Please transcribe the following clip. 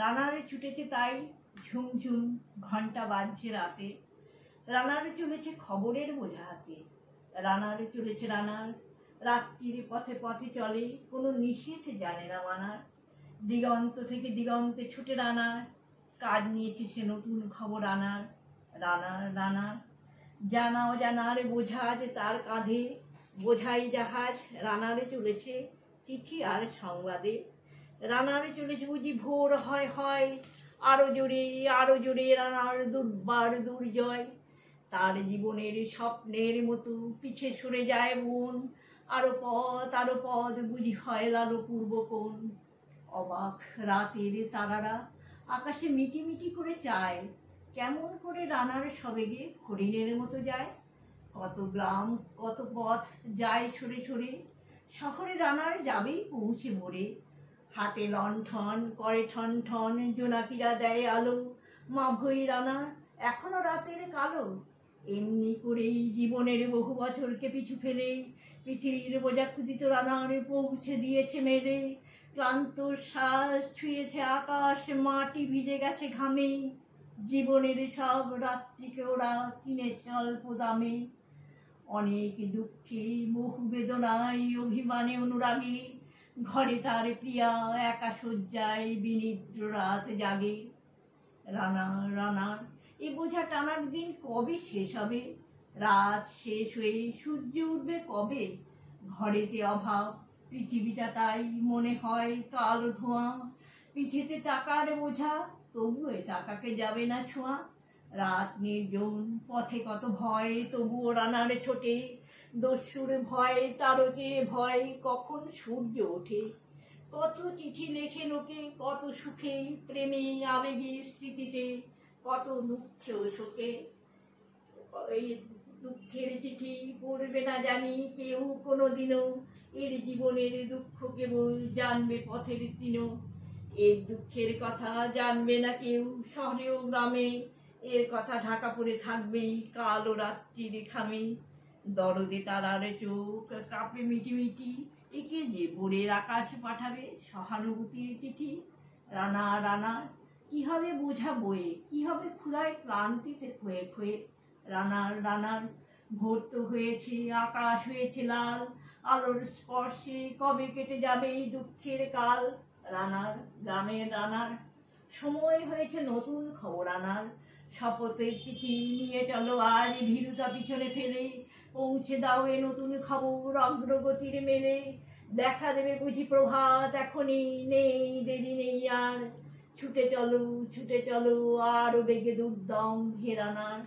রানারে ছুটেছে তাই ঝুমঝুম ঘন্টা বাজছে রাতে। রানারে চলেছে খবরের বোঝা হাতে। রানারে চলেছে রানার, রাত্রির পথে পথে চলে, কোনো নিষেধ জানে না মানার। দিগন্ত থেকে দিগন্তে ছুটে রানার, কাজ নিয়েছে সে নতুন খবর আনার। রানার রানার জানা অজানার বোঝা আছে তার কাঁধে, বোঝাই জাহাজ রানারে চলেছে চিঠি আর সংবাদে। রানারে চলেছে বুঝি ভোর হয় হয়, আরো জোরে রানার দুর্বার দুর্জয়। তার জীবনের স্বপ্নের মতো পিছে সরে যায় মন, আরো পথ বুঝি হয় লালো পূর্ব কোণ। অবাক রাতের তারারা আকাশে মিটি মিটি করে চায়, কেমন করে রানার সবেগে হরিণের মতো যায়। কত গ্রাম কত পথ যায় সরে সরে, শহরে রানার যাবেই পৌঁছে মোড়ে। হাতে লণ্ঠন করে ঠন ঠন, জোনাকিরা দেয় আলো, মাভই রানার এখনো রাতের কালো। এমনি করেই জীবনের বহু বছরকে পিছু ফেলে পৃথিবীর বোঝা ক্ষুদিত রানার পৌঁছে দিয়েছে মেলে। ক্লান্ত শ্বাস ছুঁয়েছে আকাশ, মাটি ভিজে গেছে ঘামে, জীবনের সব রাত্রিকে ওরা কিনেছে অল্প দামে। অনেক দুঃখে বহু বেদনায় অভিমানে অনুরাগে, ঘরে তার প্রিয়া একা শয্যায় বিনিদ্র রাত জাগে। রানার রানার এ বোঝা টানার দিন কবে শেষ হবে? রাত শেষ হয়ে সূর্য উঠবে কবে? ঘরেতে অভাব, পৃথিবীটা তাই মনে হয় কালো ধোঁয়া। পিঠেতে টাকার বোঝা, তবুও এ টাকাকে যাবে না ছোঁয়া। রাত নির্জন, পথে কত ভয়, তবুও রানারে ছোটে। দস্যুর ভয়, তারও চেয়ে ভয় কখন সূর্য ওঠে। কত চিঠি লেখে লোকে, কত সুখে প্রেমে আবেগে স্মৃতিতে, কত দুঃখে ও শোকে। এই দুঃখের চিঠি পড়বে না জানি কেউ কোনোদিনও, এর জীবনের দুঃখ কেবল জানবে পথের তৃণ। এর দুঃখের কথা জানবে না কেউ শহরে ও গ্রামে, এর কথা ঢাকা পড়ে থাকবেই কালো রাত্রির খামে। দরদে তারার চোখ কাঁপে মিটি মিটি, একে যে ভোরের আকাশ পাঠাবে সহানুভূতির চিঠি। রানা রানা কি হবে বোঝা বয়ে, কি হবে ক্ষুধায় ক্লান্তিতে ক্ষয়ে ক্ষয়ে। রানার রানার ভোর তো হয়েছে, আকাশ হয়েছে লাল, আলোর স্পর্শে কবে কেটে যাবে এই দুঃখের কাল। রানার গ্রামের রানার সময় হয়েছে নতুন খবর আনার। শপথের চিঠি নিয়ে চলো আজ ভীরুতা পিছনে ফেলে, পৌঁছে দাও এ নতুন খবর অগ্রগতির মেলে। দেখা দেবে বুঝি প্রভাত এখনই, নেই দেরি নেই আর। ছুটে চলো আরো বেগে দুর্দম হে রানার।